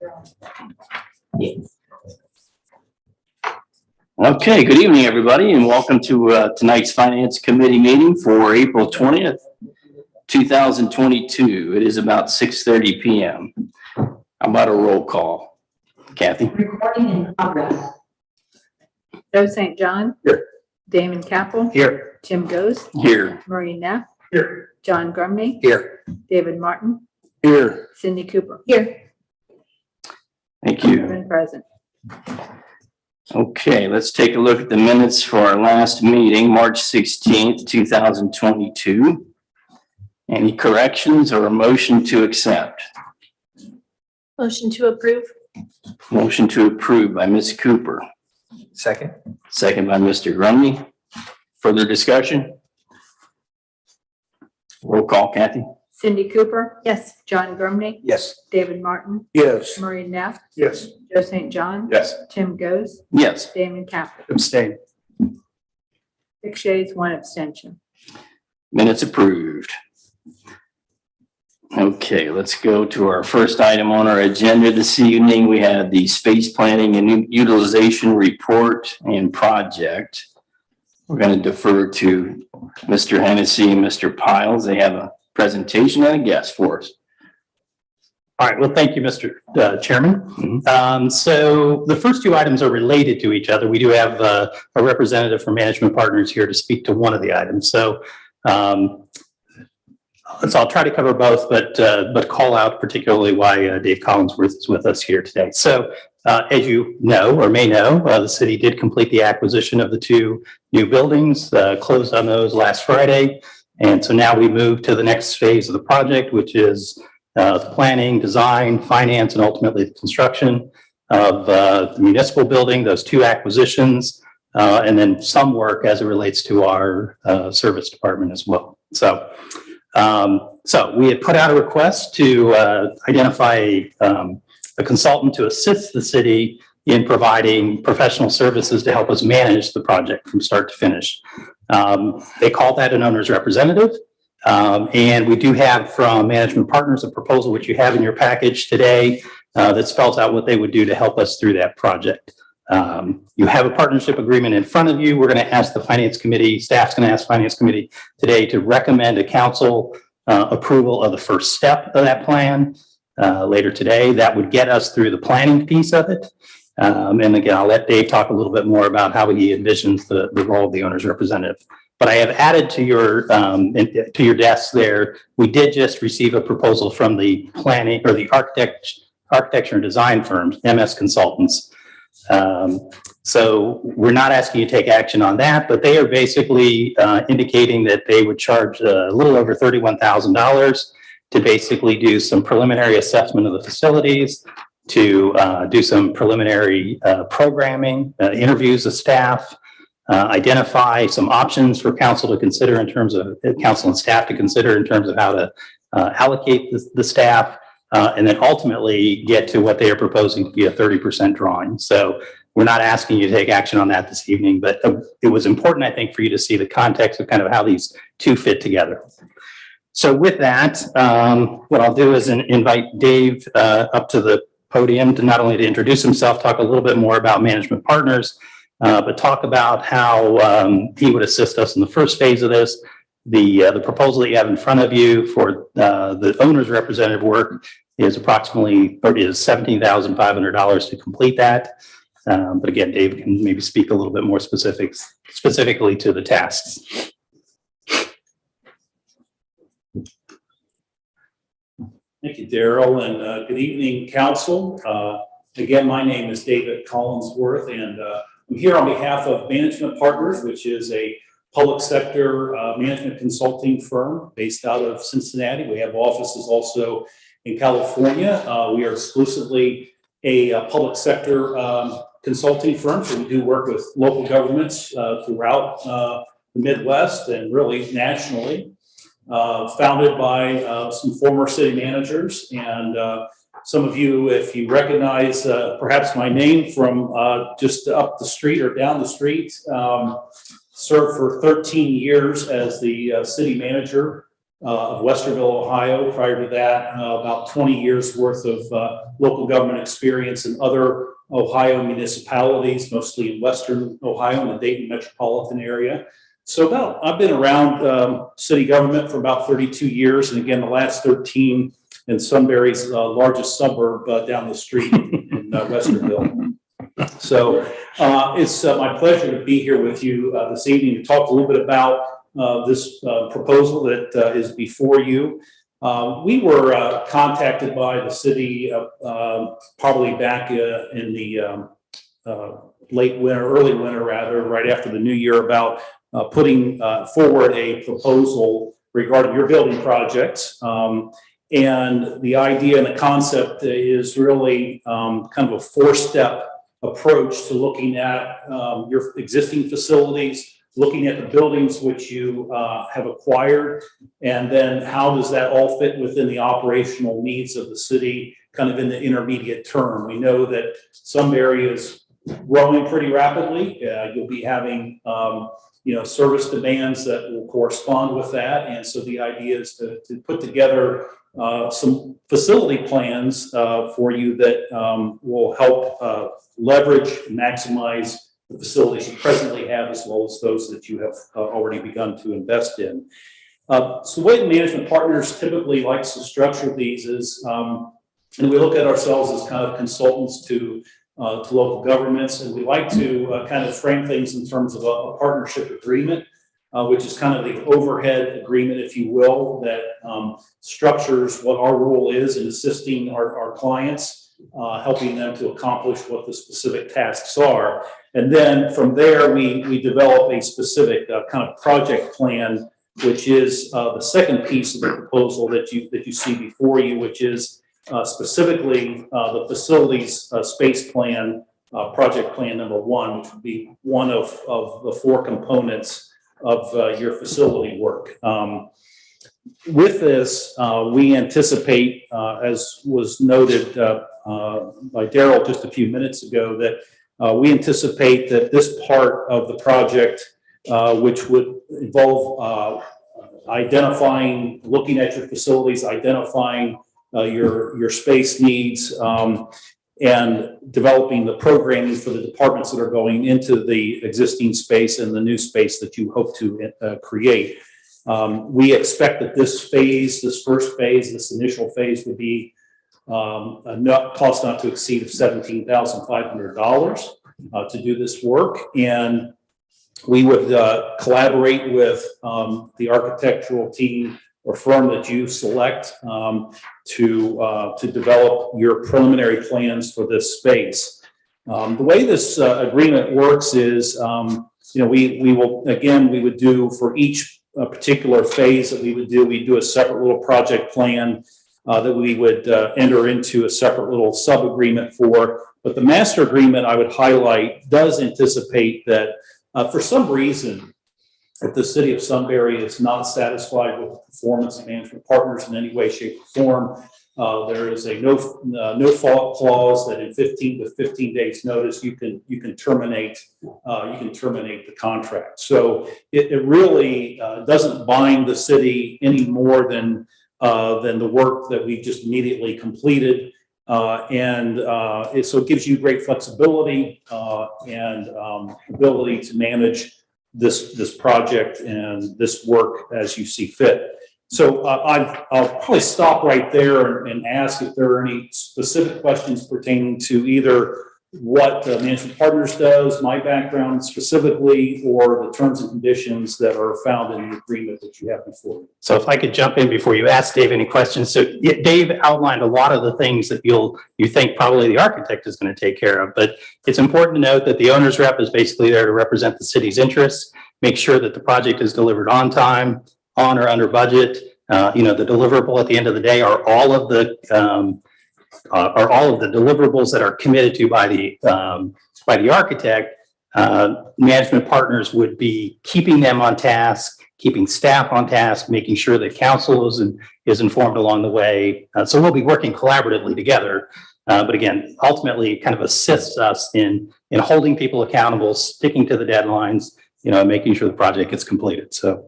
Okay, good evening, everybody, and welcome to tonight's Finance Committee meeting for April 20th, 2022. It is about 6:30 p.m. How about a roll call? Kathy? Recording in progress. Joe St. John. Here. Damon Capel. Here. Tim Goes. Here. Marie Neff. Here. John Grumney. Here. David Martin. Here. Cindy Cooper. Here. Thank you. Everyone present. Okay, let's take a look at the minutes for our last meeting, March 16th, 2022. Any corrections or a motion to accept? Motion to approve. Motion to approve by Ms. Cooper. Second. Second by Mr. Grumney. Further discussion? Roll call, Kathy? Cindy Cooper. Yes. John Grumney. Yes. David Martin. Yes. Marie Neff. Yes. Joe St. John. Yes. Tim Goes. Yes. Damon Capel. Abstain. 6 yeas, 1 abstention. Minutes approved. Okay, let's go to our first item on our agenda this evening. We have the space planning and utilization report and project. We're going to defer to Mr. Hennessy and Mr. Piles. They have a presentation and a guest for us. All right, well, thank you, Mr. Chairman. Mhm. So the first two items are related to each other. We do have a representative from Management Partners here to speak to one of the items. So I'll try to cover both, but call out particularly why Dave Collinsworth is with us here today. So as you know or may know, the city did complete the acquisition of the two new buildings, closed on those last Friday. And so now we move to the next phase of the project, which is the planning, design, finance, and ultimately the construction of the municipal building, those two acquisitions, and then some work as it relates to our service department as well. So we had put out a request to identify a consultant to assist the city in providing professional services to help us manage the project from start to finish. They call that an owner's representative. And we do have from Management Partners a proposal which you have in your package today that spells out what they would do to help us through that project. You have a partnership agreement in front of you. We're going to ask the Finance Committee, staff's going to ask Finance Committee today to recommend a council approval of the first step of that plan later today. That would get us through the planning piece of it. And again, I'll let Dave talk a little bit more about how he envisions the role of the owner's representative. But I have added to your desk there, we did just receive a proposal from the planning or the architecture and design firms, MS Consultants. So we're not asking you to take action on that, but they are basically indicating that they would charge a little over $31,000 to basically do some preliminary assessment of the facilities, to do some preliminary programming, interviews of staff, identify some options for council to consider in terms of council and staff to consider in terms of how to allocate the staff, and then ultimately get to what they are proposing to be a 30% drawing. So we're not asking you to take action on that this evening, but it was important, I think, for you to see the context of kind of how these two fit together. So with that, what I'll do is invite Dave up to the podium to not only to introduce himself, talk a little bit more about Management Partners, but talk about how he would assist us in the first phase of this. The proposal that you have in front of you for the owner's representative work is approximately $17,500 to complete that. But again, Dave can maybe speak a little bit more specifically to the tasks. Thank you, Daryl, and good evening, Council. Again, my name is David Collinsworth, and I'm here on behalf of Management Partners, which is a public sector management consulting firm based out of Cincinnati. We have offices also in California. We are exclusively a public sector consulting firm, so we do work with local governments throughout the Midwest and really nationally. Founded by some former city managers, and some of you, if you recognize perhaps my name from just up the street or down the street, served for 13 years as the city manager of Westerville, Ohio. Prior to that, about 20 years worth of local government experience in other Ohio municipalities, mostly in Western Ohio and the Dayton metropolitan area. So I've been around city government for about 32 years. And again, the last 13 in Sunbury's largest suburb down the street in Westerville. So it's my pleasure to be here with you this evening to talk a little bit about this proposal that is before you. We were contacted by the city probably back in the late winter, early winter rather, right after the new year about putting forward a proposal regarding your building projects. And the idea and the concept is really kind of a four-step approach to looking at your existing facilities, looking at the buildings which you have acquired, and then how does that all fit within the operational needs of the city kind of in the intermediate term. We know that some areas growing pretty rapidly. You'll be having service demands that will correspond with that. And so the idea is to put together some facility plans for you that will help leverage and maximize the facilities you presently have, as well as those that you have already begun to invest in. So the way the management partners typically likes to structure these is, and we look at ourselves as kind of consultants to local governments, and we like to kind of frame things in terms of a partnership agreement, which is kind of the overhead agreement, if you will, that structures what our role is in assisting our clients, helping them to accomplish what the specific tasks are. And then from there, we develop a specific kind of project plan, which is the second piece of the proposal that you see before you, which is specifically the facilities space plan, project plan number one, which would be one of the four components of your facility work. With this, we anticipate, as was noted by Daryl just a few minutes ago, that we anticipate that this part of the project, which would involve identifying, looking at your facilities, identifying your space needs, and developing the programming for the departments that are going into the existing space and the new space that you hope to create. We expect that this first phase, this initial phase would be a cost not to exceed of $17,500 to do this work. And we would collaborate with the architectural team or firm that you select to develop your preliminary plans for this space. The way this agreement works is, we would do for each particular phase that we do a separate little project plan that we would enter into a separate little sub-agreement for. But the master agreement, I would highlight, does anticipate that for some reason, if the city of Sunbury is not satisfied with the performance of management partners in any way, shape, or form, there is a no fault clause that in 15 days notice you can terminate the contract. So it really doesn't bind the city any more than the work that we've just immediately completed. So it gives you great flexibility and ability to manage this project and this work as you see fit. So I'll probably stop right there and ask if there are any specific questions pertaining to either what Management Partners does, my background specifically, or the terms and conditions that are found in the agreement that you have before you. So if I could jump in before you ask Dave any questions. So Dave outlined a lot of the things that you think probably the architect is going to take care of, but it's important to note that the owner's rep is basically there to represent the city's interests, make sure that the project is delivered on time, on or under budget. The deliverable at the end of the day are all of the deliverables that are committed to by the architect. Management Partners would be keeping them on task, keeping staff on task, making sure that council is informed along the way. So we'll be working collaboratively together. But again, ultimately, it kind of assists us in holding people accountable, sticking to the deadlines, making sure the project gets completed. So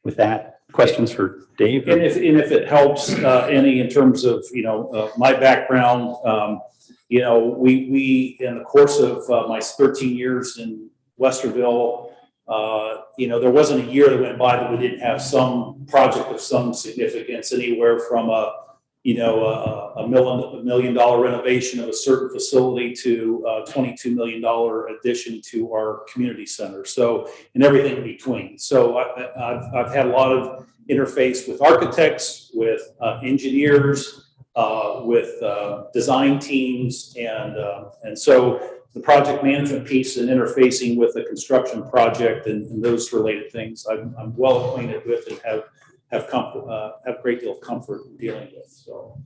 with that, Questions for Dave? And if it helps, any in terms of, my background, we, in the course of my 13 years in Westerville, there wasn't a year that went by that we didn't have some project of some significance, anywhere from a $1 million renovation of a certain facility to a $22 million addition to our community center. So, and everything in between. So I've had a lot of interface with architects, with engineers, with design teams, and so the project management piece and interfacing with the construction project and those related things, I'm well acquainted with and have a great deal of comfort in dealing with. So,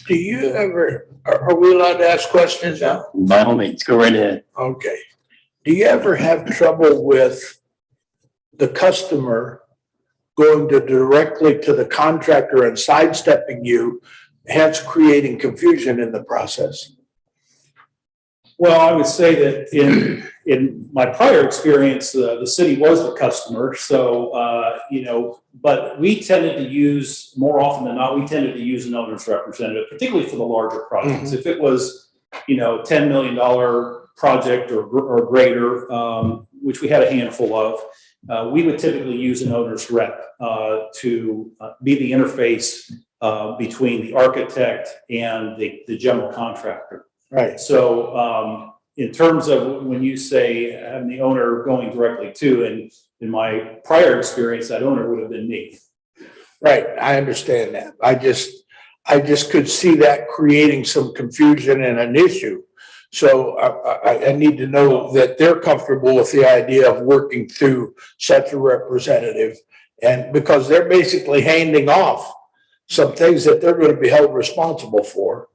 Do you ever, are we allowed to ask questions now? By all means, go right ahead. Okay. Do you ever have trouble with the customer going directly to the contractor and sidestepping you, hence creating confusion in the process? well, I would say that in my prior experience, the city was the customer. So, but we tended to use, more often than not, we tended to use an owner's representative, particularly for the larger projects. If it was, $10 million project or greater, which we had a handful of, we would typically use an owner's rep to be the interface between the architect and the general contractor. Right. So in terms of when you say having the owner going directly to, and in my prior experience, that owner would have been me. Right. I understand that. I just could see that creating some confusion and an issue. So I need to know that they're comfortable with the idea of working through such a representative, and because they're basically handing off some things that they're going to be held responsible for.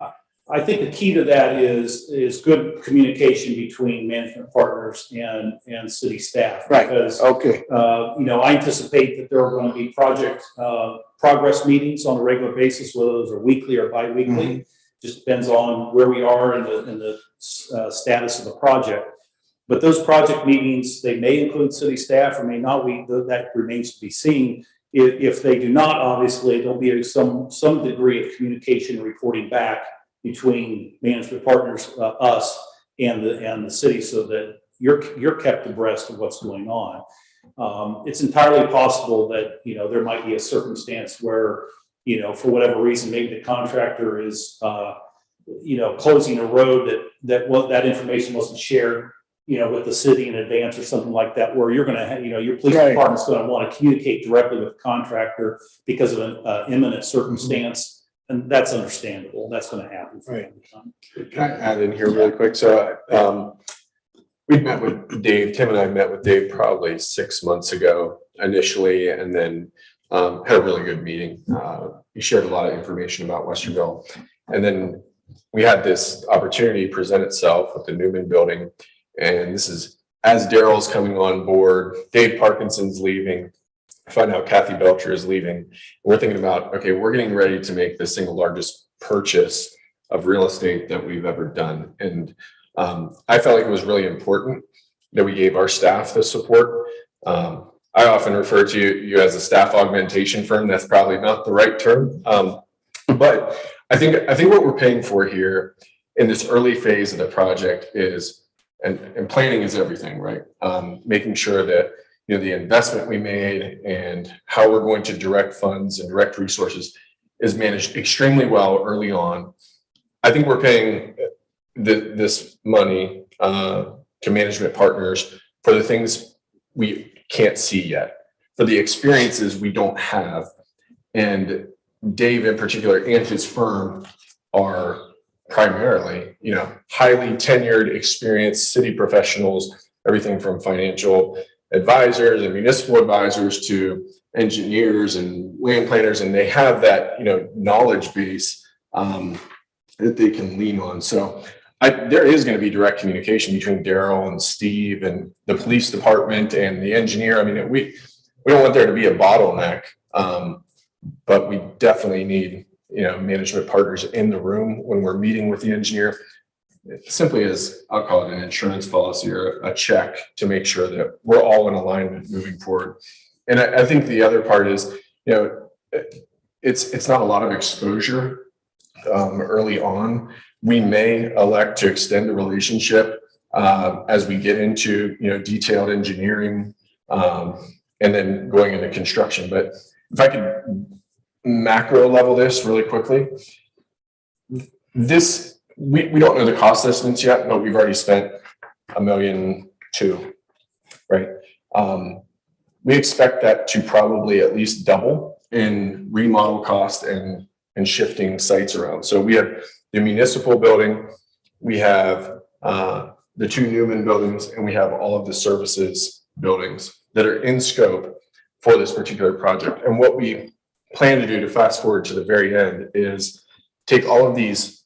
I think the key to that is good communication between management partners and city staff. Right. Because, Okay. I anticipate that there are going to be project progress meetings on a regular basis, whether those are weekly or biweekly. Just depends on where we are in the status of the project. But those project meetings, they may include city staff or may not. That remains to be seen. If they do not, obviously, there'll be some degree of communication and reporting back between management partners, us, and the city, so that you're kept abreast of what's going on. It's entirely possible that there might be a circumstance where for whatever reason, maybe the contractor is closing a road that information wasn't shared with the city in advance or something like that, where you're going to have your police department's going to want to communicate directly with the contractor because of an imminent circumstance. And that's understandable. That's going to happen from time to time. Can I add in here really quick? So we met with Dave, Tim and I met with Dave probably 6 months ago initially, and then had a really good meeting. He shared a lot of information about Westerville. And then we had this opportunity present itself with the Newman building. And this is as Daryl's coming on board, Dave Parkinson's leaving, find out Kathy Belcher is leaving. We're thinking about, okay, we're getting ready to make the single largest purchase of real estate that we've ever done. And I felt like it was really important that we gave our staff the support. I often refer to you as a staff augmentation firm. That's probably not the right term. But I think what we're paying for here in this early phase of the project is, and planning is everything, right? Making sure that the investment we made and how we're going to direct funds and direct resources is managed extremely well early on. I think we're paying this money to management partners for the things we can't see yet, for the experiences we don't have. And Dave in particular and his firm are primarily, highly tenured, experienced city professionals, everything from financial advisors and municipal advisors to engineers and land planners, and they have that knowledge base that they can lean on. So there is going to be direct communication between Daryl and Steve and the police department and the engineer. I mean, we don't want there to be a bottleneck, but we definitely need management partners in the room when we're meeting with the engineer. Simply as, I'll call it an insurance policy or a check to make sure that we're all in alignment moving forward. And I think the other part is, you know, it's not a lot of exposure early on. We may elect to extend the relationship as we get into, you know, detailed engineering and then going into construction. But if I could macro level this really quickly, this, we don't know the cost estimates yet, but we've already spent $1.2 million, right? We expect that to probably at least double in remodel cost and shifting sites around. So we have the municipal building, we have the 2 Newman buildings, and we have all of the services buildings that are in scope for this particular project. And what we plan to do, to fast forward to the very end, is take all of these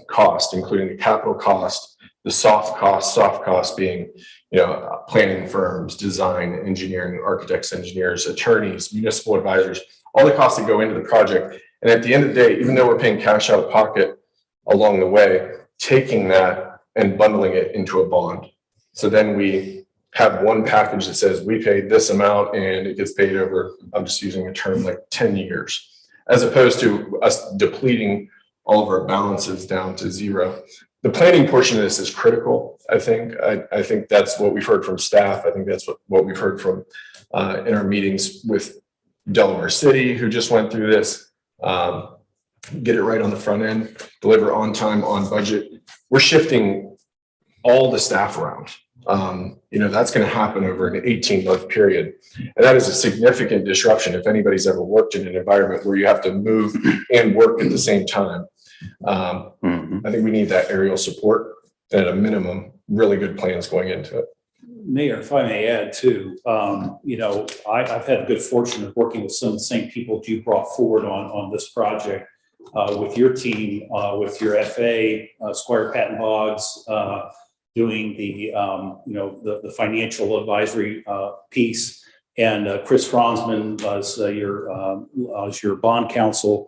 costs, including the capital cost, the soft cost being, you know, planning firms, design, engineering, architects, engineers, attorneys, municipal advisors, all the costs that go into the project. And at the end of the day, even though we're paying cash out of pocket along the way, taking that and bundling it into a bond. So then we have one package that says we paid this amount and it gets paid over, I'm just using a term like 10 years, as opposed to us depleting all of our balances down to zero. The planning portion of this is critical, I think. I think that's what we've heard from staff. I think that's what we've heard from in our meetings with Delaware City, who just went through this. Get it right on the front end, deliver on time, on budget. We're shifting all the staff around. You know, that's going to happen over an 18-month period. And that is a significant disruption if anybody's ever worked in an environment where you have to move and work at the same time. I think we need that aerial support, and at a minimum, really good plans going into it. Mayor, if I may add too, you know, I've had the good fortune of working with some of the same people that you brought forward on this project with your team, with your FA, Squire Patton Boggs, doing the, you know, the financial advisory piece, and Chris Franzman as your bond counsel,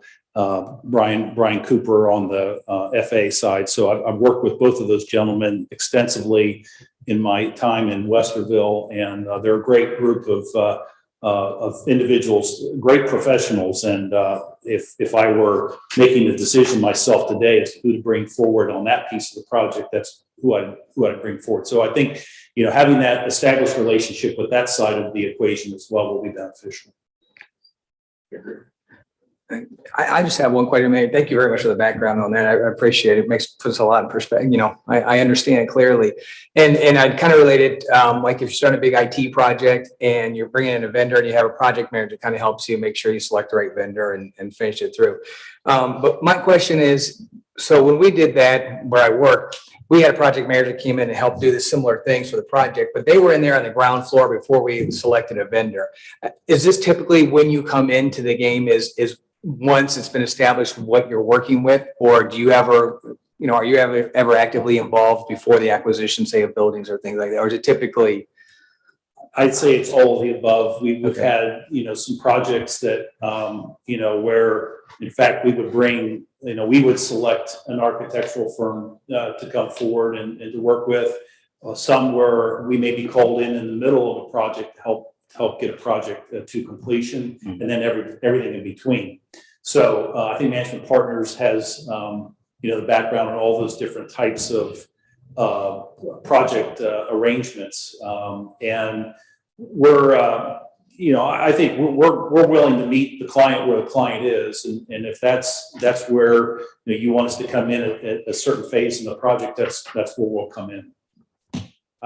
Brian Cooper on the FA side. So I've worked with both of those gentlemen extensively in my time in Westerville, and they're a great group of individuals, great professionals. And if I were making a decision myself today as to who to bring forward on that piece of the project, that's who I'd bring forward. So I think, you know, having that established relationship with that side of the equation as well will be beneficial. I just have one question, Mayor. Thank you very much for the background on that. I appreciate it. Puts a lot in perspective. You know, I understand it clearly. And I'd kind of relate it, like if you're starting a big IT project and you're bringing in a vendor and you have a project manager that kind of helps you make sure you select the right vendor and finish it through. But my question is, so when we did that where I work, we had a project manager that came in and helped do the similar things for the project, but they were in there on the ground floor before we selected a vendor. Is this typically when you come into the game is once it's been established what you're working with, or do you ever, you know, are you ever actively involved before the acquisition, say, of buildings or things like that? Or is it typically? I'd say it's all of the above. We've had, you know, some projects that, you know, where in fact we would bring, you know, we would select an architectural firm to come forward and to work with. Some where we may be called in the middle of a project to help get a project to completion, and then everything in between. So I think Management Partners has, you know, the background on all those different types of project arrangements, and we're, you know, I think we're willing to meet the client where the client is, and if that's where, you know, you want us to come in at a certain phase in the project, that's where we'll come in.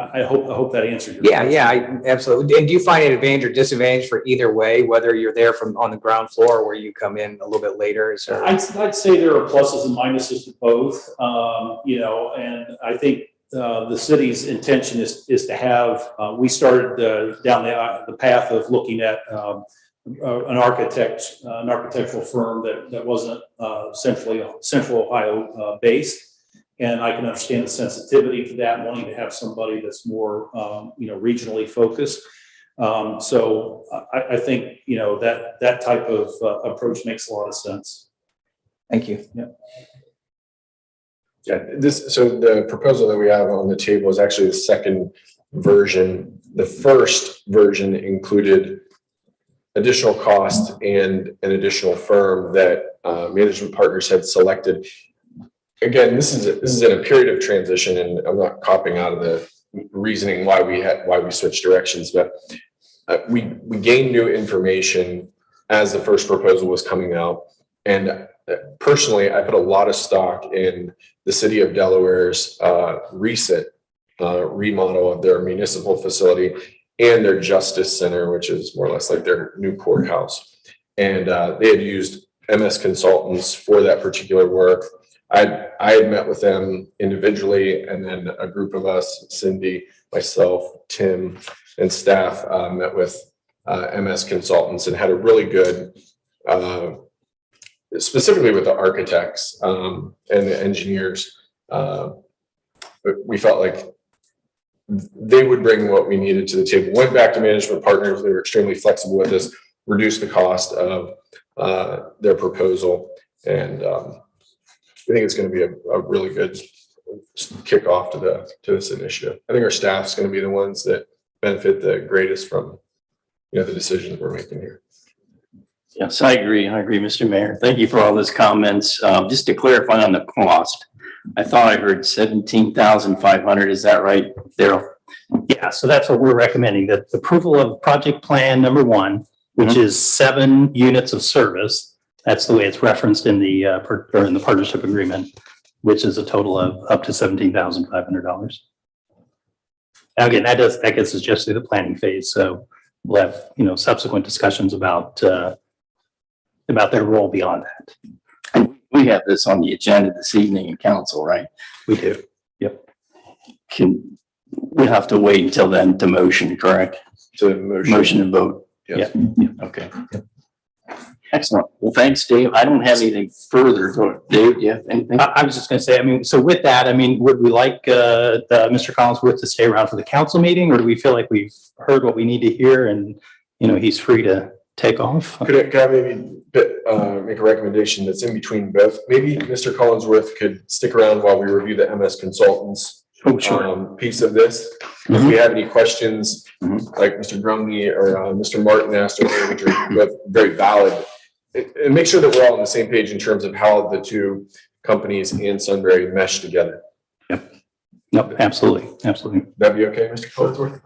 I hope that answered your question. Yeah, absolutely. And do you find an advantage or disadvantage for either way, whether you're there from on the ground floor or where you come in a little bit later? I'd say there are pluses and minuses to both, you know, and I think the city's intention is to have, we started down the path of looking at an architectural firm that wasn't Central Ohio based. And I can understand the sensitivity to that, wanting to have somebody that's more, you know, regionally focused. So I think, you know, that type of approach makes a lot of sense. Thank you. Yeah. Yeah, so the proposal that we have on the table is actually the second version. The first version included additional cost and an additional firm that Management Partners had selected. Again, this is in a period of transition, and I'm not copping out of the reasoning why we switched directions, but we gained new information as the first proposal was coming out. And personally, I put a lot of stock in the city of Delaware's recent remodel of their municipal facility and their justice center, which is more or less like their new courthouse. And they had used MS consultants for that particular work. I had met with them individually, and then a group of us, Cindy, myself, Tim, and staff met with MS consultants and had a really good, specifically with the architects and the engineers. We felt like they would bring what we needed to the table. Went back to Management Partners. They were extremely flexible with us, reduced the cost of their proposal. And I think it's going to be a really good kickoff to this initiative. I think our staff's going to be the ones that benefit the greatest from the decisions we're making here. Yes, I agree. Mr. Mayor. Thank you for all those comments. Just to clarify on the cost, I thought I heard 17,500. Is that right, Daryl? Yeah, so that's what we're recommending, that the approval of project plan number 1, which is 7 units of service. That's the way it's referenced in the partnership agreement, which is a total of up to $17,500. Again, that gets us just through the planning phase. So we'll have subsequent discussions about their role beyond that. And we have this on the agenda this evening in council, right? We do. Yep. We have to wait until then to motion, correct? To Motion and vote. Yes. Yeah. Okay. Excellent. Well, thanks, Dave. I don't have anything further. Dave, do you have anything? I was just going to say, so with that, would we like Mr. Collinsworth to stay around for the council meeting, or do we feel like we've heard what we need to hear and, he's free to take off? Could I maybe make a recommendation that's in between both? Maybe Mr. Collinsworth could stick around while we review the MS consultants piece of this. If we have any questions, like Mr. Grumney or Mr. Martin asked earlier, which are very valid, and make sure that we're all on the same page in terms of how the two companies and Sunbury mesh together. Yep, absolutely. That'd be okay, Mr. Collinsworth?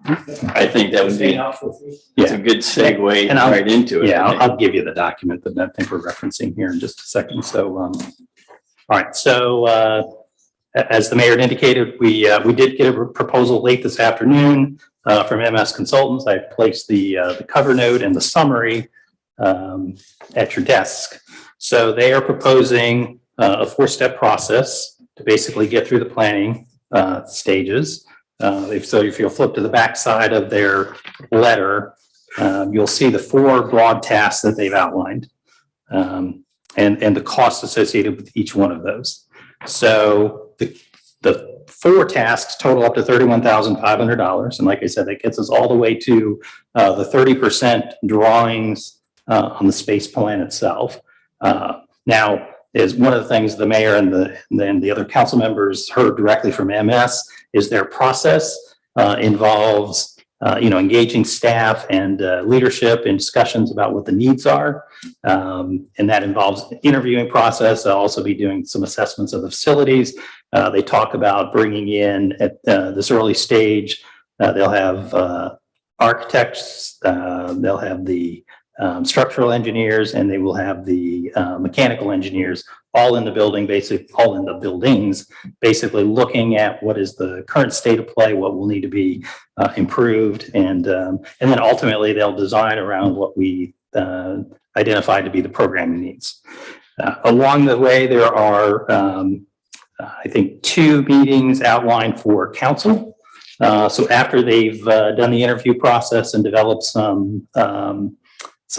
I think that would be it's a good segue And right into it. Yeah, I'll give you the document that I think we're referencing here in just a second. So, all right. So, as the mayor had indicated, we did get a proposal late this afternoon from MS Consultants. I placed the cover note and the summary at your desk. So they are proposing a 4-step process to basically get through the planning stages. So if you'll flip to the back side of their letter, you'll see the 4 broad tasks that they've outlined and the costs associated with each one of those. So the 4 tasks total up to $31,500. And like I said, that gets us all the way to the 30% drawings on the space plan itself. Now, is one of the things the mayor and the other council members heard directly from MS is their process involves engaging staff and leadership in discussions about what the needs are. And that involves an interviewing process. They'll also be doing some assessments of the facilities. They talk about bringing in at this early stage, they'll have architects, they'll have the structural engineers, and they will have the mechanical engineers all in the building, all in the buildings, basically looking at what is the current state of play, what will need to be improved. And then ultimately they'll design around what we identified to be the programming needs. Along the way, there are, I think, 2 meetings outlined for council. So after they've done the interview process and developed some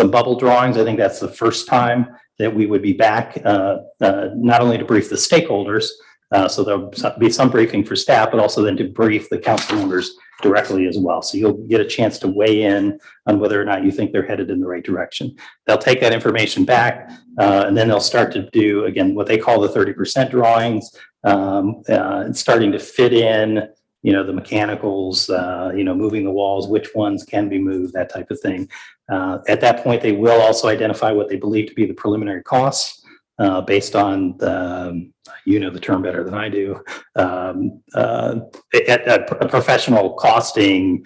bubble drawings, I think that's the first time that we would be back, not only to brief the stakeholders, so there'll be some briefing for staff, but also then to brief the council members directly as well. So you'll get a chance to weigh in on whether or not you think they're headed in the right direction. They'll take that information back, and then they'll start to do, again, what they call the 30% drawings, starting to fit in the mechanicals, moving the walls, which ones can be moved, that type of thing. At that point, they will also identify what they believe to be the preliminary costs based on the term better than I do, a professional costing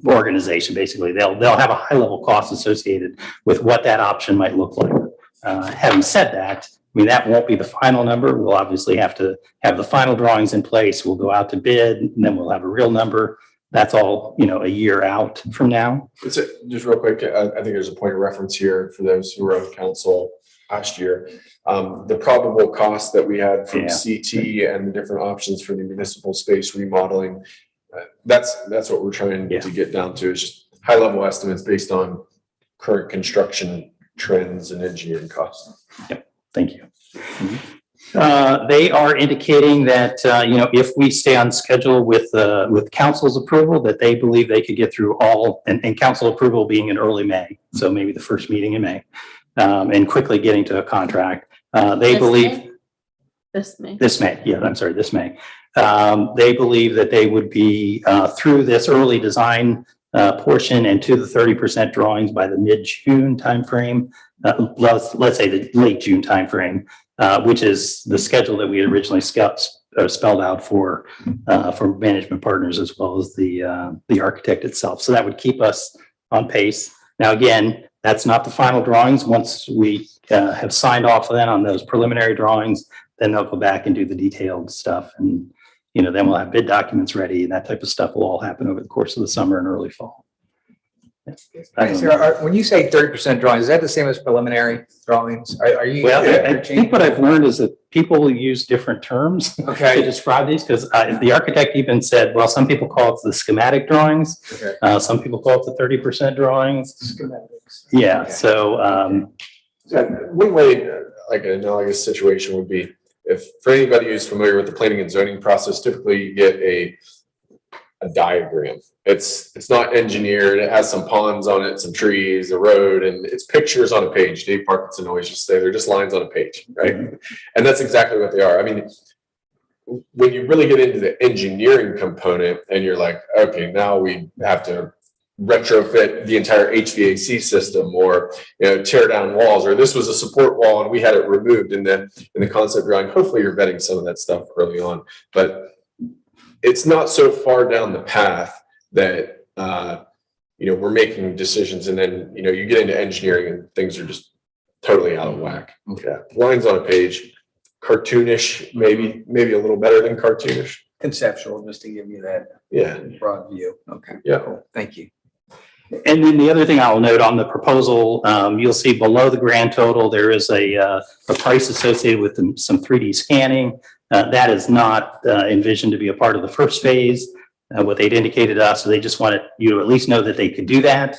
organization. Basically, they'll have a high level cost associated with what that option might look like. Having said that, I mean, that won't be the final number. We'll obviously have to have the final drawings in place. We'll go out to bid, and then we'll have a real number. That's all, a year out from now. Just real quick, I think there's a point of reference here for those who were on council last year. The probable cost that we had from CT and the different options for the municipal space remodeling, that's what we're trying to get down to, is just high level estimates based on current construction trends and engineering costs. Yep. Thank you. They are indicating that, if we stay on schedule with council's approval, that they believe they could get through all, and council approval being in early May. So maybe the first meeting in May, and quickly getting to a contract. They believe This May. this May. Yeah, I'm sorry, this May. They believe that they would be through this early design portion and to the 30% drawings by the mid-June timeframe. Let's say the late June timeframe, which is the schedule that we had originally spelled out for management partners as well as the architect itself. So that would keep us on pace. Now, again, that's not the final drawings. Once we have signed off then on those preliminary drawings, then they'll go back and do the detailed stuff. And, then we'll have bid documents ready, and that type of stuff will all happen over the course of the summer and early fall. When you say 30% drawings, is that the same as preliminary drawings? Are you? Well, I think what I've learned is that people use different terms to describe these, because the architect even said, well, some people call it the schematic drawings. Okay. Some people call it the 30% drawings. Schematics. Yeah. Okay. So, One way, like an analogous situation would be, if for anybody who's familiar with the planning and zoning process, typically you get a diagram. It's not engineered. It has some ponds on it, some trees, a road, and it's pictures on a page. Dave Parkinson always just say they're just lines on a page, right? And that's exactly what they are. I mean, when you really get into the engineering component and you're like, okay, now we have to retrofit the entire HVAC system, or tear down walls, or this was a support wall and we had it removed in the concept drawing. Hopefully you're vetting some of that stuff early on, but it's not so far down the path that we're making decisions, and then you get into engineering and things are just totally out of whack. Yeah, lines on a page, cartoonish, maybe a little better than cartoonish. Conceptual, just to give you that broad view. Okay. Yeah. Cool. Thank you. and then the other thing I'll note on the proposal, you'll see below the grand total, there is a price associated with some 3D scanning. That is not envisioned to be a part of the first phase. What they'd indicated to us, so they just wanted you to at least know that they could do that.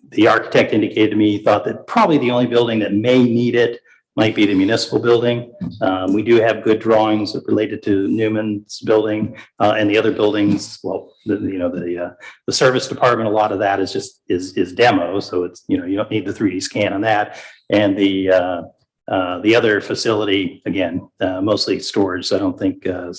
The architect indicated to me he thought that probably the only building that may need it might be the municipal building. We do have good drawings related to Newman's building and the other buildings. Well, the service department, a lot of that is demo, so it's you don't need the 3D scan on that. And the other facility, again, mostly storage. So I don't think a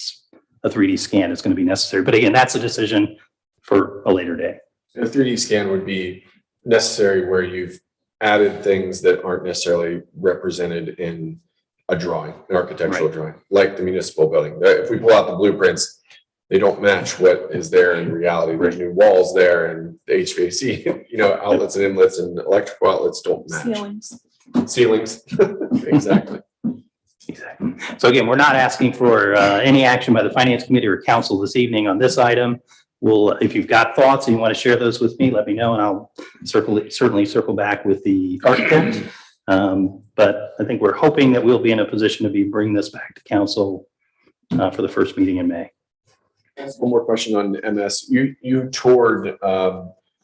3D scan is going to be necessary. But again, that's a decision for a later day. A 3D scan would be necessary where you've added things that aren't necessarily represented in a drawing, an architectural drawing, like the municipal building. If we pull out the blueprints, they don't match what is there in reality. There's new walls there, and the HVAC, outlets and inlets and electrical outlets don't match. Ceilings. Exactly. Exactly. So again, we're not asking for any action by the Finance Committee or Council this evening on this item. If you've got thoughts and you want to share those with me, let me know, and I'll certainly circle back with the architect. But I think we're hoping that we'll be in a position to bring this back to Council for the first meeting in May. One more question on MS. You toured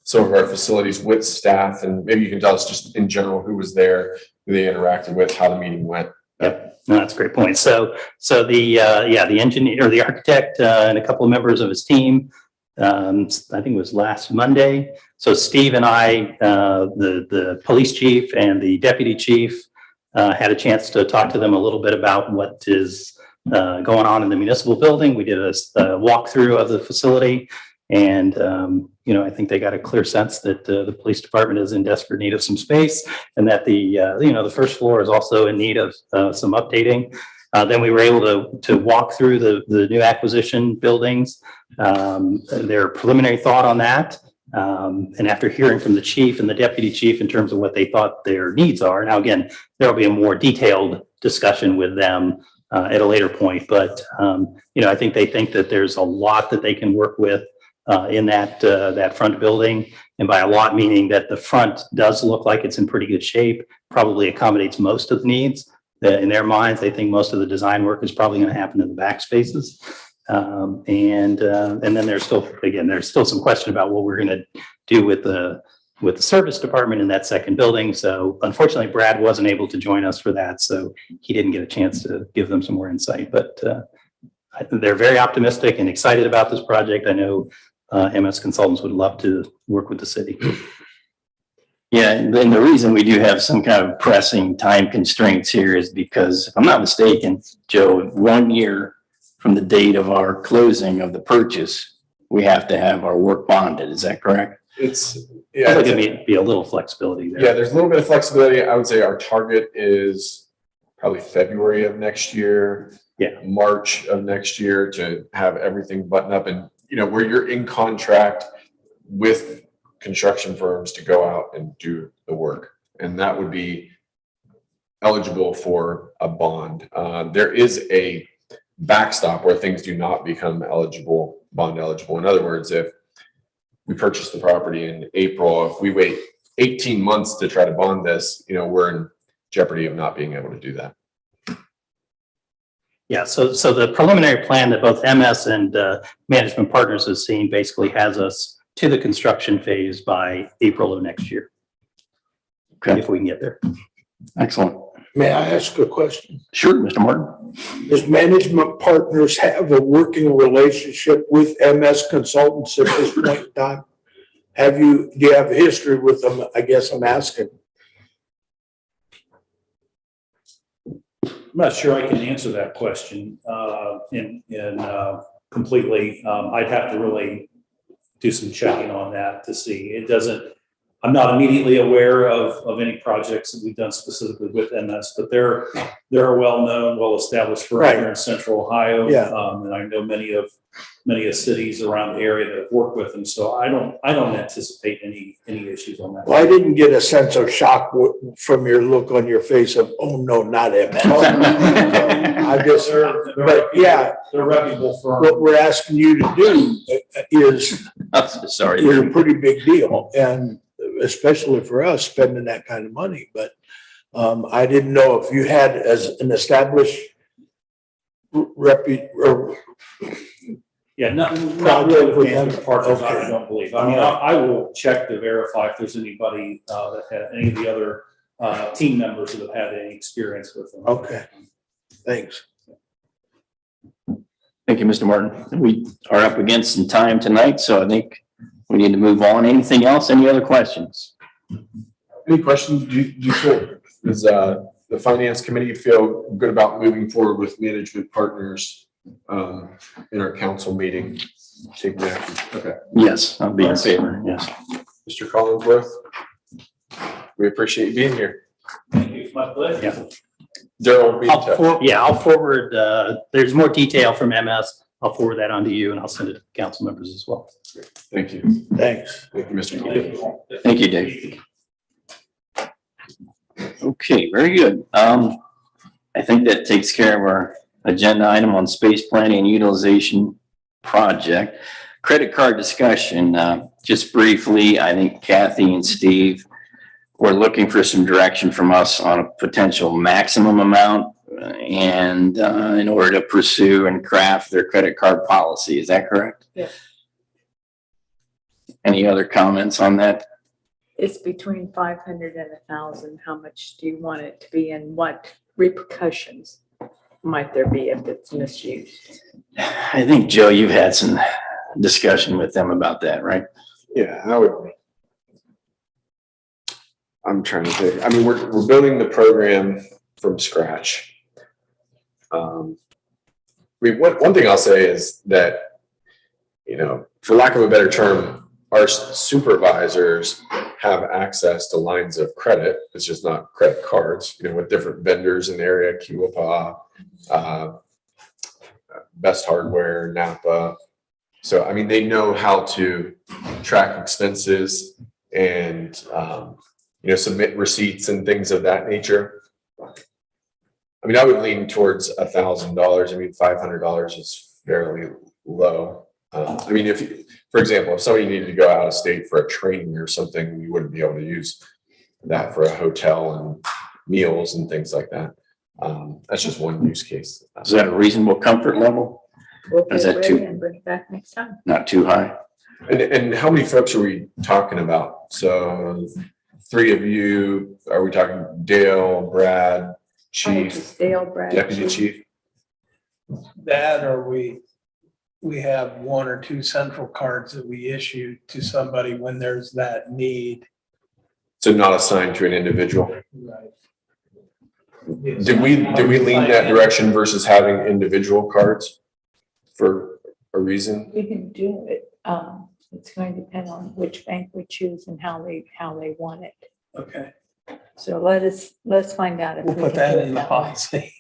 some of our facilities with staff, and maybe you can tell us just in general who was there, who they interacted with, how the meeting went. Yep, no, that's a great point. So the engineer or the architect and a couple of members of his team, I think it was last Monday. So Steve and I, the police chief and the deputy chief, had a chance to talk to them a little bit about what is going on in the municipal building. We did a walkthrough of the facility. And, I think they got a clear sense that the police department is in desperate need of some space and that the first floor is also in need of some updating. Then we were able to walk through the new acquisition buildings, their preliminary thought on that. And after hearing from the chief and the deputy chief in terms of what they thought their needs are. Now, again, there'll be a more detailed discussion with them at a later point. But, I think they think that there's a lot that they can work with in that front building. And by a lot, meaning that the front does look like it's in pretty good shape, probably accommodates most of the needs. In their minds, they think most of the design work is probably going to happen in the back spaces. And then there's still some question about what we're going to do with the service department in that second building. So unfortunately, Brad wasn't able to join us for that. So he didn't get a chance to give them some more insight, but they're very optimistic and excited about this project. I know MS Consultants would love to work with the city. Yeah, and then the reason we do have some kind of pressing time constraints here is because, if I'm not mistaken, Joe, 1 year from the date of our closing of the purchase, we have to have our work bonded. Is that correct? I think it'd be a little flexibility there. Yeah, there's a little bit of flexibility. I would say our target is probably February of next year. Yeah. March of next year to have everything buttoned up and, where you're in contract with construction firms to go out and do the work. And that would be eligible for a bond. There is a backstop where things do not become bond eligible. In other words, if we purchase the property in April, if we wait 18 months to try to bond this, we're in jeopardy of not being able to do that. Yeah, so the preliminary plan that both MS and Management Partners has seen basically has us to the construction phase by April of next year. Okay. If we can get there. Excellent. May I ask a question? Sure, Mr. Martin. Does Management Partners have a working relationship with MS Consultants at this point in time? Do you have a history with them? I guess I'm asking. I'm not sure I can answer that question completely. I'd have to really do some checking on that to see. I'm not immediately aware of any projects that we've done specifically with MS, but they're a well-known, well-established firm here in Central Ohio. Yeah. And I know many of cities around the area that have worked with them. So I don't anticipate any issues on that. Well, I didn't get a sense of shock from your look on your face of, oh no, not MS. I just, but yeah, they're a reputable firm. what we're asking you to do is Sorry. a pretty big deal, and especially for us spending that kind of money. But I didn't know if you had as an established Yeah, not really with Management Partners, Okay. I don't believe. I mean, I will check to verify if there's anybody that had any of the other team members that have had any experience with them. Okay, thanks. Thank you, Mr. Martin. We are up against some time tonight, so I think we need to move on. Anything else? Any other questions? Any questions? Do you feel, does the finance committee feel good about moving forward with Management Partners in our council meeting? Taking action? Okay. Yes, I'll be in favor. Yes. Mr. Collinsworth, we appreciate you being here. Thank you. It's my pleasure. Yeah. Daryl will be in touch. I'll forward, there's more detail from MS. I'll forward that on to you and I'll send it to council members as well. Thank you. Thanks. Thank you, Mr. Collinsworth. Thank you, Dave. Okay, very good. I think that takes care of our agenda item on space planning and utilization project. Credit card discussion, just briefly, I think Kathy and Steve were looking for some direction from us on a potential maximum amount and in order to pursue and craft their credit card policy. Is that correct? Yes. Any other comments on that? It's between 500 and 1,000. How much do you want it to be and what repercussions might there be if it's misused? I think, Joe, you've had some discussion with them about that, right? Yeah, I'm trying to think. I mean, we're building the program from scratch. mean, one thing I'll say is that, you know, for lack of a better term, our supervisors have access to lines of credit. It's just not credit cards, you know, with different vendors in the area, Kiwapa, Best Hardware, Napa. So, I mean, they know how to track expenses and, you know, submit receipts and things of that nature. I mean, I would lean towards $1,000. I mean, $500 is fairly low. I mean, for example, if somebody needed to go out of state for a training or something, you wouldn't be able to use that for a hotel and meals and things like that. That's just one use case. Is that a reasonable comfort level? We'll Is get that it too- ready and bring it back next time. Not too high? And how many folks are we talking about? So 3 of you, are we talking Dale, Brad, Chief, Dale, Brad. Deputy Chief? That, or we have 1 or 2 central cards that we issue to somebody when there's that need. So not assigned to an individual? Right. Did we lean that direction versus having individual cards for a reason? We can do it. It's going to depend on which bank we choose and how they want it. Okay, So let's find out if we we'll can put that do it in the that way. policy.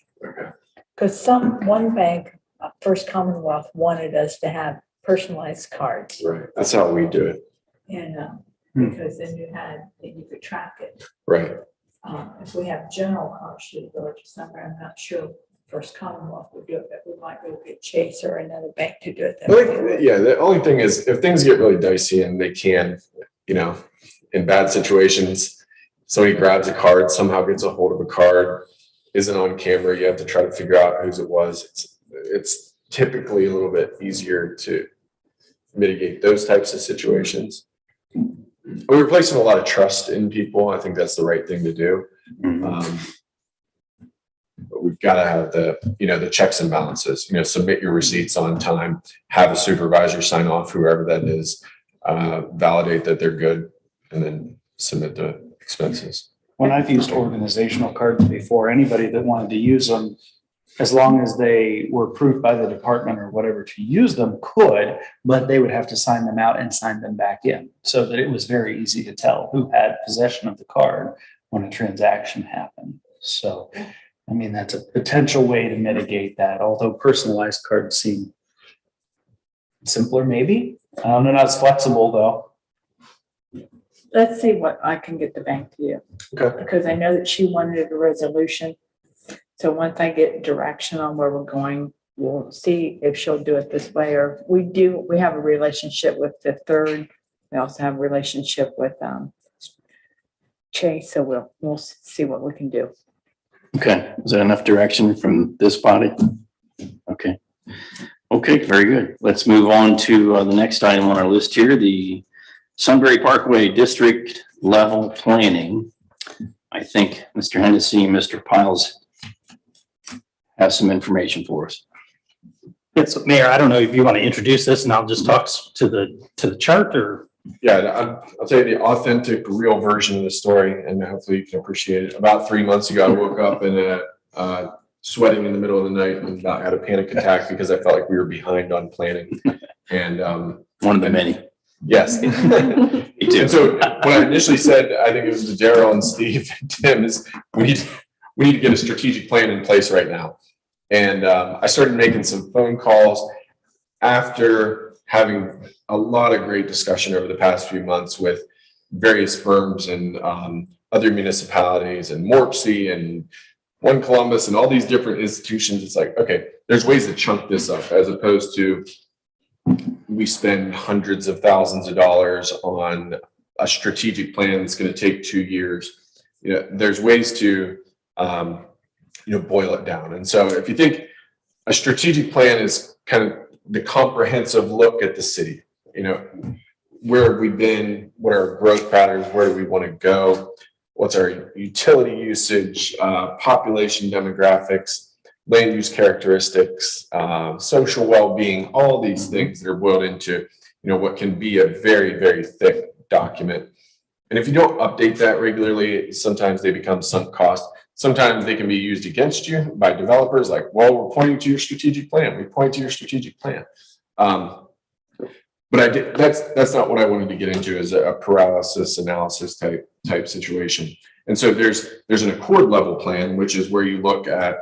Because one bank, First Commonwealth, wanted us to have personalized cards. Right, that's how we do it. And because then you could track it. Right. If we have general cards to the village of Sunbury, I'm not sure First Commonwealth would do it, but we might go get Chase or another bank to do it. Yeah, the only thing is if things get really dicey and they can, you know, in bad situations, somebody grabs a card, somehow gets a hold of a card, isn't on camera, you have to try to figure out whose it was. It's typically a little bit easier to mitigate those types of situations. We're placing a lot of trust in people. I think that's the right thing to do. But we've got to have the checks and balances, submit your receipts on time, have a supervisor sign off, whoever that is, validate that they're good, and then submit the expenses. When I've used organizational cards before, anybody that wanted to use them, as long as they were approved by the department or whatever to use them, could, but they would have to sign them out and sign them back in, so that it was very easy to tell who had possession of the card when a transaction happened. So, I mean, that's a potential way to mitigate that, although personalized cards seem simpler, maybe. I don't know, not as flexible though. Let's see what I can get the bank to you. Okay. Because I know that she wanted a resolution. So once I get direction on where we're going, we'll see if she'll do it this way, or we have a relationship with Fifth Third. We also have a relationship with Chase, so we'll see what we can do. Okay, is that enough direction from this body? Okay. Okay, very good. Let's move on to the next item on our list here, the Sunbury Parkway District Level Planning. I think Mr. Hennessy and Mr. Piles have some information for us. Yes, Mayor, I don't know if you want to introduce this and I'll just talk to the chart, or. Yeah, I'll tell you the authentic, real version of the story, and hopefully you can appreciate it. About 3 months ago, I woke up and sweating in the middle of the night and about had a panic attack because I felt like we were behind on planning. And One of the many. yes. Me too. And so when I initially said, I think it was to Daryl and Steve and Tim, is we need to get a strategic plan in place right now. And I started making some phone calls after having a lot of great discussion over the past few months with various firms and other municipalities and Morpsey and One Columbus and all these different institutions. It's like, okay, there's ways to chunk this up as opposed to we spend hundreds of thousands of dollars on a strategic plan that's going to take 2 years. There's ways to boil it down. And so if you think a strategic plan is kind of the comprehensive look at the city, where have we been, what are our growth patterns, where do we want to go, what's our utility usage, population demographics, land use characteristics, social well-being, all these things that are boiled into, what can be a very, very thick document. And if you don't update that regularly, sometimes they become sunk cost. Sometimes they can be used against you by developers, like, well, we're pointing to your strategic plan. We point to your strategic plan. But that's not what I wanted to get into, is a paralysis analysis type situation. And so there's an accord level plan, which is where you look at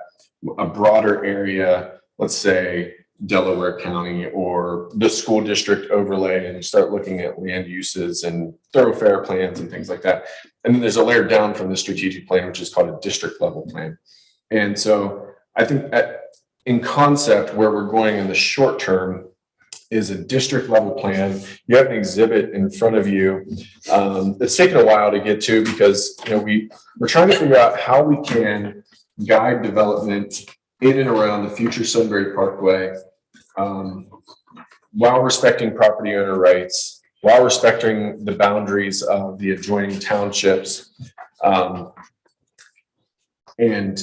a broader area, let's say Delaware County or the school district overlay, and you start looking at land uses and thoroughfare plans and things like that. And then there's a layer down from the strategic plan, which is called a district level plan. And so I think in concept, where we're going in the short term is a district level plan. You have an exhibit in front of you. It's taken a while to get to, because we're trying to figure out how we can guide development in and around the future Sunbury Parkway, while respecting property owner rights, while respecting the boundaries of the adjoining townships. And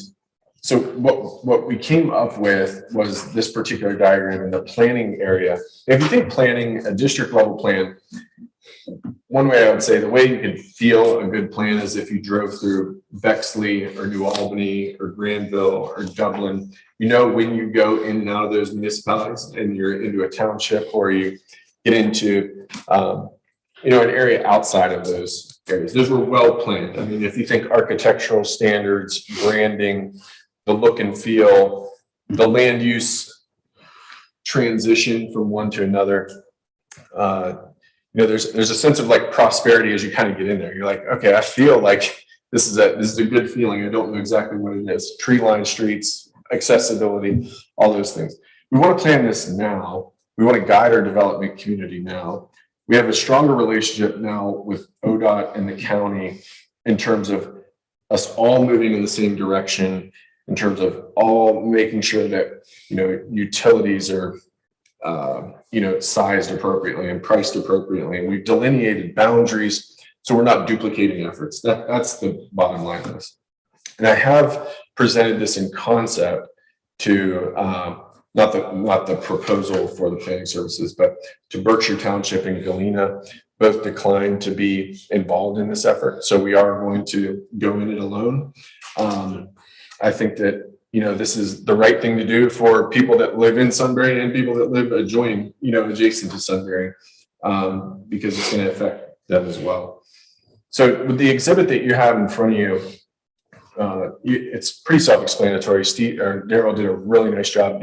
so what we came up with was this particular diagram in the planning area. If you think planning, a district level plan, one way I would say the way you could feel a good plan is if you drove through Bexley or New Albany or Granville or Dublin. When you go in and out of those municipalities and you're into a township, or you get into an area outside of those areas. Those were well planned. I mean, if you think architectural standards, branding, the look and feel, the land use transition from one to another, there's a sense of like prosperity as you kind of get in there. You're like, okay, I feel like this is a good feeling. I don't know exactly what it is. Tree lined streets, accessibility, all those things. We want to plan this now. We want to guide our development community now. We have a stronger relationship now with ODOT and the county in terms of us all moving in the same direction, in terms of all making sure that, utilities are, sized appropriately and priced appropriately. And we've delineated boundaries, so we're not duplicating efforts. That's the bottom line of this. And I have presented this in concept to, not the proposal for the planning services, but to Berkshire Township and Galena. Both declined to be involved in this effort. So we are going to go in it alone. I think that, this is the right thing to do for people that live in Sunbury and people that live adjacent to Sunbury, because it's going to affect them as well. So with the exhibit that you have in front of you, it's pretty self-explanatory. Daryl did a really nice job.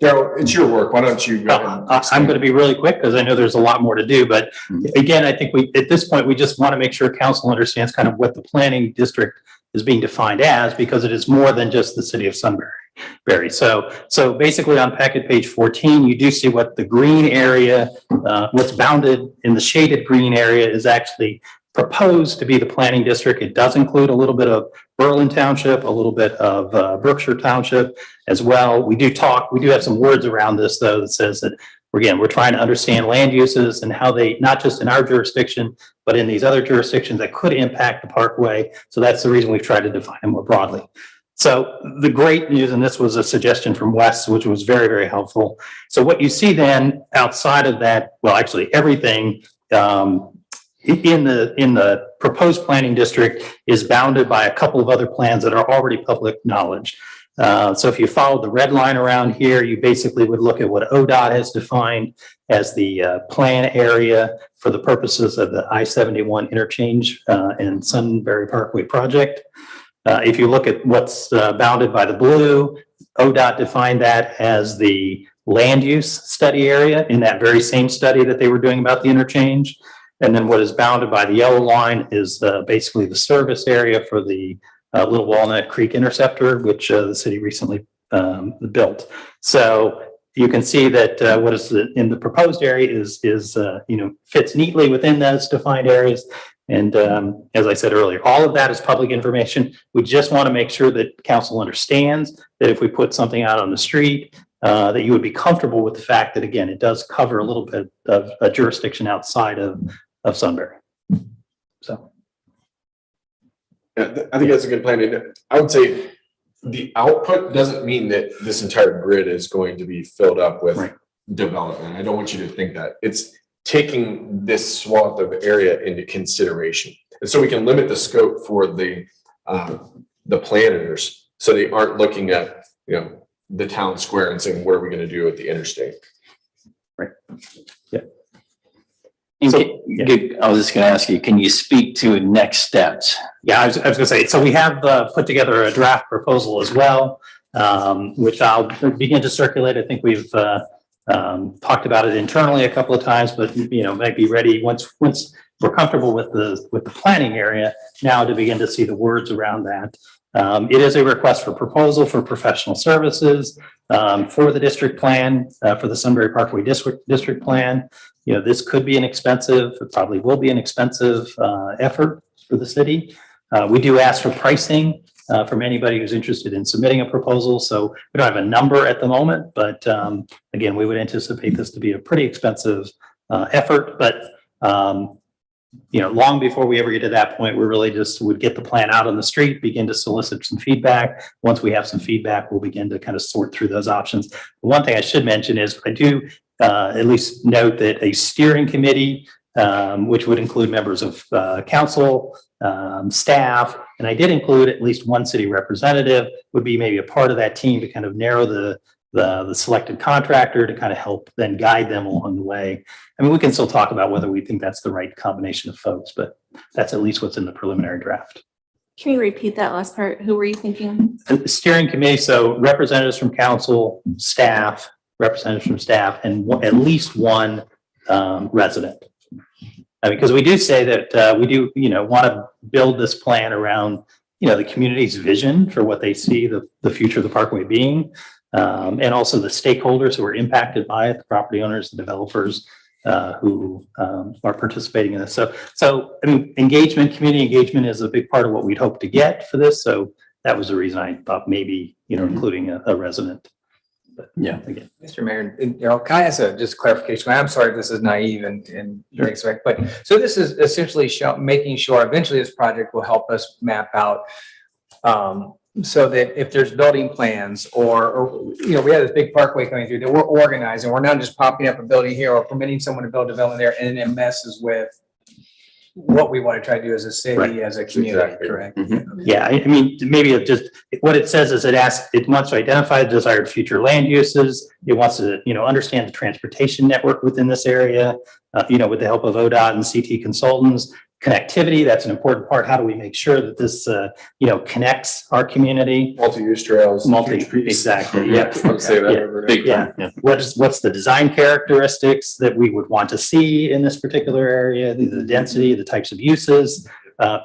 Daryl, it's your work. Why don't you go ahead? I'm going to be really quick because I know there's a lot more to do. But again, I think at this point, we just want to make sure council understands kind of what the planning district is being defined as, because it is more than just the city of Sunbury. So basically on packet page 14, you do see what the green area, what's bounded in the shaded green area is actually proposed to be the planning district. It does include a little bit of Berlin Township, a little bit of Berkshire Township as well. We do have some words around this though that says that, again, we're trying to understand land uses and how they, not just in our jurisdiction, but in these other jurisdictions that could impact the parkway. So that's the reason we've tried to define them more broadly. So the great news, and this was a suggestion from Wes, which was very, very helpful. So what you see then outside of that, well, actually everything in the proposed planning district is bounded by a couple of other plans that are already public knowledge. So if you follow the red line around here, you basically would look at what ODOT has defined as the plan area for the purposes of the I-71 interchange and Sunbury Parkway project. If you look at what's bounded by the blue, ODOT defined that as the land use study area in that very same study that they were doing about the interchange. And then what is bounded by the yellow line is basically the service area for the Little Walnut Creek Interceptor, which the city recently built. So you can see that what is in the proposed area is fits neatly within those defined areas. And as I said earlier, all of that is public information. We just want to make sure that council understands that if we put something out on the street, that you would be comfortable with the fact that, again, it does cover a little bit of a jurisdiction outside of Sunbury. So. Yeah, I think that's a good plan. And I would say the output doesn't mean that this entire grid is going to be filled up with development. I don't want you to think that. It's taking this swath of area into consideration. And so we can limit the scope for the the planners, so they aren't looking at, the town square and saying, what are we going to do at the interstate? And So- I was just gonna ask you, can you speak to next steps? Yeah, I was gonna say, so we have put together a draft proposal as well, which I'll begin to circulate. I think we've talked about it internally a couple of times, but might be ready once we're comfortable with the planning area now to begin to see the words around that. It is a request for proposal for professional services for the district plan, for the Sunbury Parkway district plan. This could be it probably will be an expensive effort for the city. We do ask for pricing from anybody who's interested in submitting a proposal. So we don't have a number at the moment, but again, we would anticipate this to be a pretty expensive effort. But long before we ever get to that point, we really just would get the plan out on the street, begin to solicit some feedback. Once we have some feedback, we'll begin to kind of sort through those options. The one thing I should mention is I do at least note that a steering committee, which would include members of council, staff, and I did include at least one city representative, would be maybe a part of that team to kind of narrow the selected contractor to kind of help then guide them along the way. I mean, we can still talk about whether we think that's the right combination of folks, but that's at least what's in the preliminary draft. Can you repeat that last part? Who were you thinking? The steering committee, so representatives from council, staff, and at least one resident. Because we do say that we do, want to build this plan around, the community's vision for what they see the future of the Parkway being, and also the stakeholders who are impacted by it, the property owners, the developers who are participating in this. So I mean, community engagement is a big part of what we'd hope to get for this. So that was the reason I thought maybe, including a resident. But Yeah. again. Mr. Mayor, can I ask just clarification? I'm sorry if this is naive and expect, but so this is essentially making sure eventually this project will help us map out so that if there's building plans or we have this big parkway coming through that we're organizing, we're not just popping up a building here or permitting someone to build development there and it messes with what we want to try to do as a city, Right. as a community, Exactly. correct? Mhm. Yeah, I mean, maybe it what it says is it wants to identify the desired future land uses. It wants to, understand the transportation network within this area, with the help of ODOT and CT consultants. Connectivity, that's an important part. How do we make sure that this, connects our community? Multi-use trails. huge piece. Exactly, yeah. I would say that Yeah. over and Big over. time, yeah. What's the design characteristics that we would want to see in this particular area, the density, the types of uses.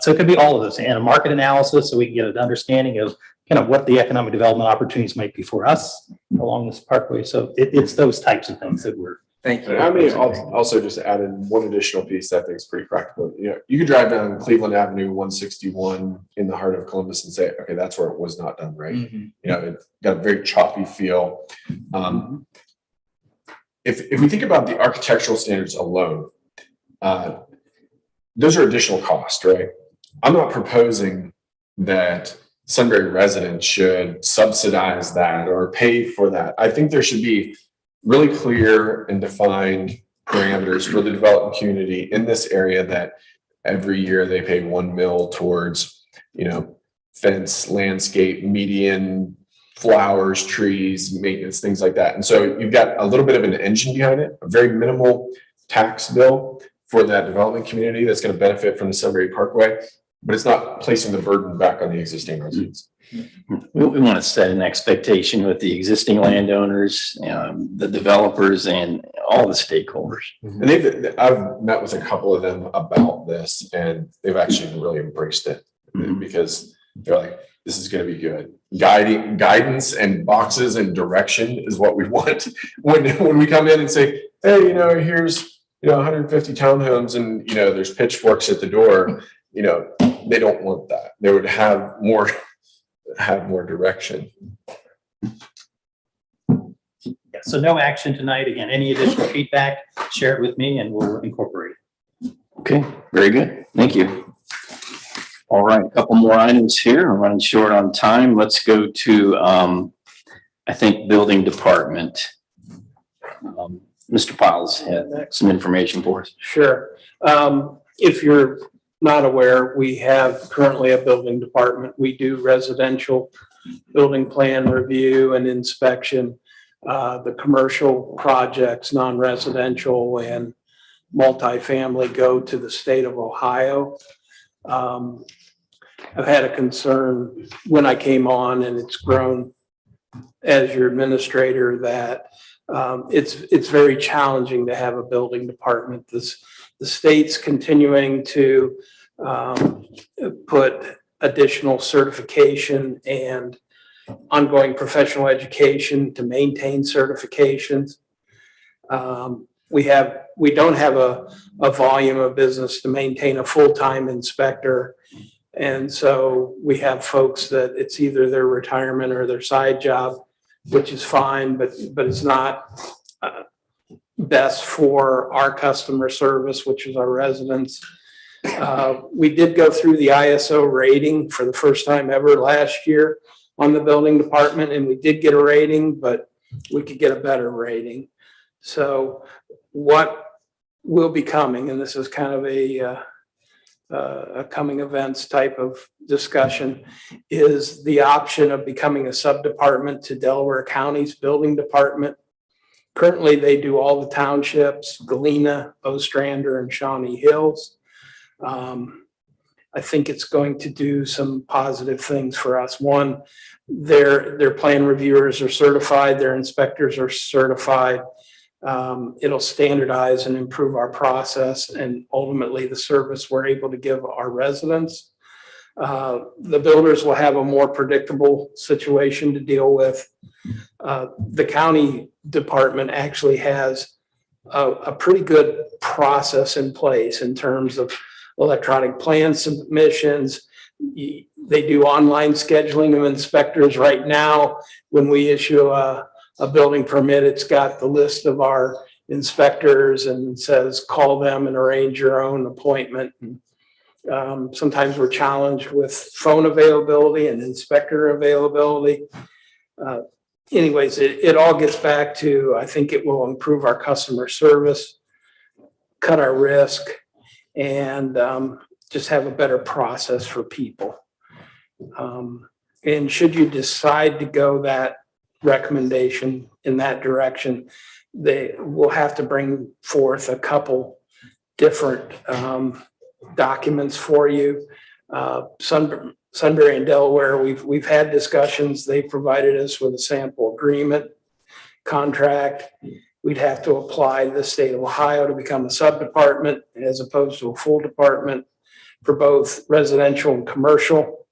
So it could be all of those, and a market analysis, so we can get an understanding of kind of what the economic development opportunities might be for us along this parkway. So it's those types of things that we're. Thank you. And I mean, I'll also just add in one additional piece that I think is pretty practical. You could drive down Cleveland Avenue 161 in the heart of Columbus and say, okay, that's where it was not done right. Mhm. It got a very choppy feel. If we think about the architectural standards alone, those are additional costs, right? I'm not proposing that Sunbury residents should subsidize that or pay for that. I think there should be really clear and defined parameters for the development community in this area that every year they pay $1 million towards, fence, landscape, median, flowers, trees, maintenance, things like that. And so you've got a little bit of an engine behind it, a very minimal tax bill for that development community that's going to benefit from the Sunbury Parkway, but it's not placing the burden back on the existing residents. We want to set an expectation with the existing landowners, the developers, and all the stakeholders. And I've met with a couple of them about this, and they've actually really embraced it because they're like, this is going to be good. Guidance and boxes and direction is what we want when we come in and say, hey, here's 150 townhomes and there's pitchforks at the door. They don't want that. They would have more direction. Yeah, so no action tonight. Again, any additional feedback, share it with me and we'll incorporate it. Okay, very good. Thank you. All right, a couple more items here. We're running short on time. Let's go to, I think, building department. Mr. Piles had some information for us. Sure. If you're not aware, we have currently a building department. We do residential building plan review and inspection. The commercial projects, non-residential and multifamily go to the state of Ohio. I've had a concern when I came on, and it's grown as your administrator, that it's very challenging to have a building department. The state's continuing to put additional certification and ongoing professional education to maintain certifications. We don't have a volume of business to maintain a full-time inspector. And so we have folks that it's either their retirement or their side job, which is fine, but it's not best for our customer service, which is our residents. We did go through the ISO rating for the first time ever last year on the building department, and we did get a rating, but we could get a better rating. So what will be coming, and this is kind of a coming events type of discussion, is the option of becoming a sub-department to Delaware County's building department. Currently, they do all the townships, Galena, Ostrander, and Shawnee Hills. I think it's going to do some positive things for us. One, their plan reviewers are certified, their inspectors are certified. It'll standardize and improve our process and ultimately the service we're able to give our residents. The builders will have a more predictable situation to deal with. The county department actually has a pretty good process in place in terms of electronic plan submissions. They do online scheduling of inspectors right now. When we issue a building permit, it's got the list of our inspectors and says, call them and arrange your own appointment. Sometimes we're challenged with phone availability and inspector availability. Anyways, it all gets back to, I think it will improve our customer service, cut our risk, and just have a better process for people. And should you decide to go that recommendation in that direction, they will have to bring forth a couple different documents for you. Sunbury and Delaware, we've had discussions. They provided us with a sample agreement contract. We'd have to apply to the state of Ohio to become a sub-department as opposed to a full department for both residential and commercial.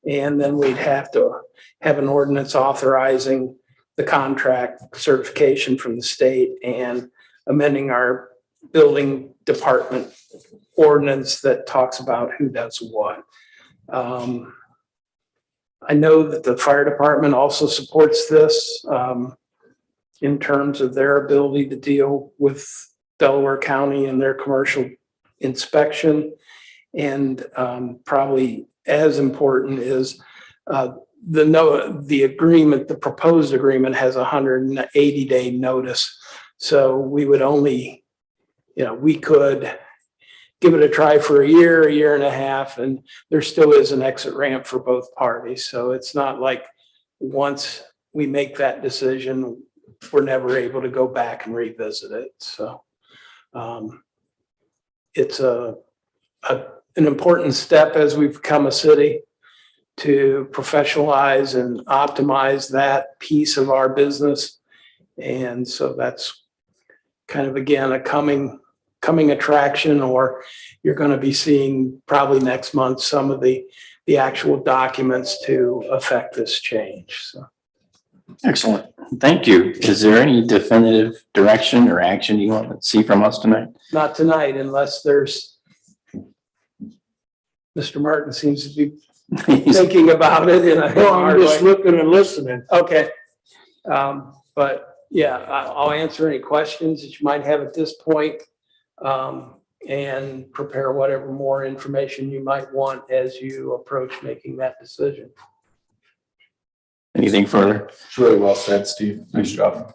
And then we'd have to have an ordinance authorizing the contract certification from the state and amending our building department ordinance that talks about who does what. I know that the fire department also supports this in terms of their ability to deal with Delaware County and their commercial inspection. And probably as important is the agreement, the proposed agreement has 180-day notice. So we would only, we could give it a try for a year and a half, and there still is an exit ramp for both parties. So it's not like once we make that decision, we're never able to go back and revisit it. So it's an important step as we become a city to professionalize and optimize that piece of our business. And so that's kind of, again, a coming attraction, or you're going to be seeing probably next month some of the actual documents to affect this change. So. Excellent. Thank you. Is there any definitive direction or action you want to see from us tonight? Not tonight, unless there's, Mr. Martin seems to be thinking about it in a I'm just looking and listening. Okay. But yeah, I'll answer any questions that you might have at this point, and prepare whatever more information you might want as you approach making that decision. Anything further? It's really well said, Steve. Nice job.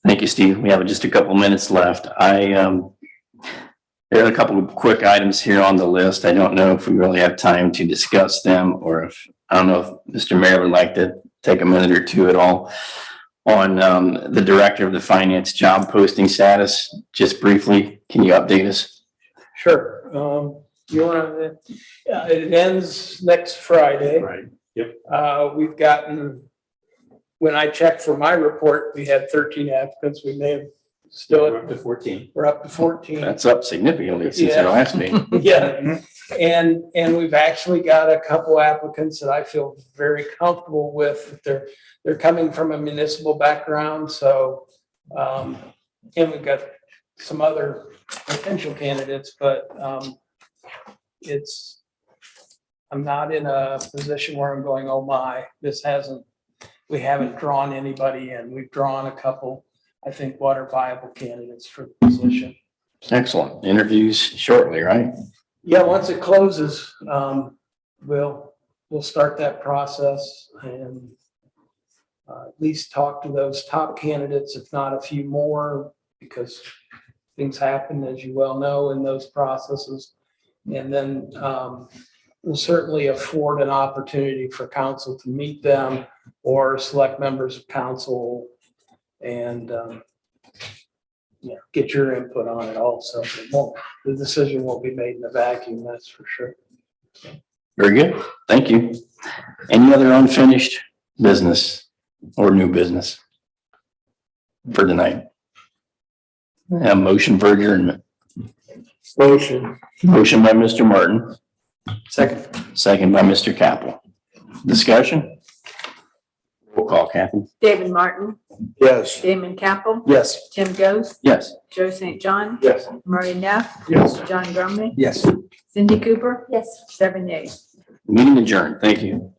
Thank you, Steve. We have just a couple minutes left. There are a couple of quick items here on the list. I don't know if we really have time to discuss them or if, I don't know if Mr. Mayor would like to take a minute or two at all on the Director of the Finance job posting status. Just briefly, can you update us? Sure. You want to, it ends next Friday. Right. Yep. We've gotten, when I checked for my report, we had 13 applicants. We may have still, We're up to 14. we're up to 14. That's up significantly since Yeah. our last meeting. Yeah, and we've actually got a couple applicants that I feel very comfortable with. They're coming from a municipal background, so, and we've got some other potential candidates, but, I'm not in a position where I'm going, oh my, we haven't drawn anybody in. We've drawn a couple, I think, what are viable candidates for the position. Excellent. Interviews shortly, right? Yeah, once it closes, we'll start that process and at least talk to those top candidates, if not a few more, because things happen, as you well know, in those processes. And then we'll certainly afford an opportunity for council to meet them or select members of council and get your input on it also. The decision won't be made in a vacuum, that's for sure. Very good. Thank you. Any other unfinished business or new business for tonight? A motion for adjournment. Motion. Motion by Mr. Martin, Second. second by Mr. Capel. Discussion? Roll call, Kathy. David Martin, Yes. Damon Capel, Yes. Tim Ghost, Yes. Joe St. John, Yes. Murray Neff, Yes. John Grumney, Yes. Cindy Cooper, Yes. 7 yeas. Meeting adjourned. Thank you.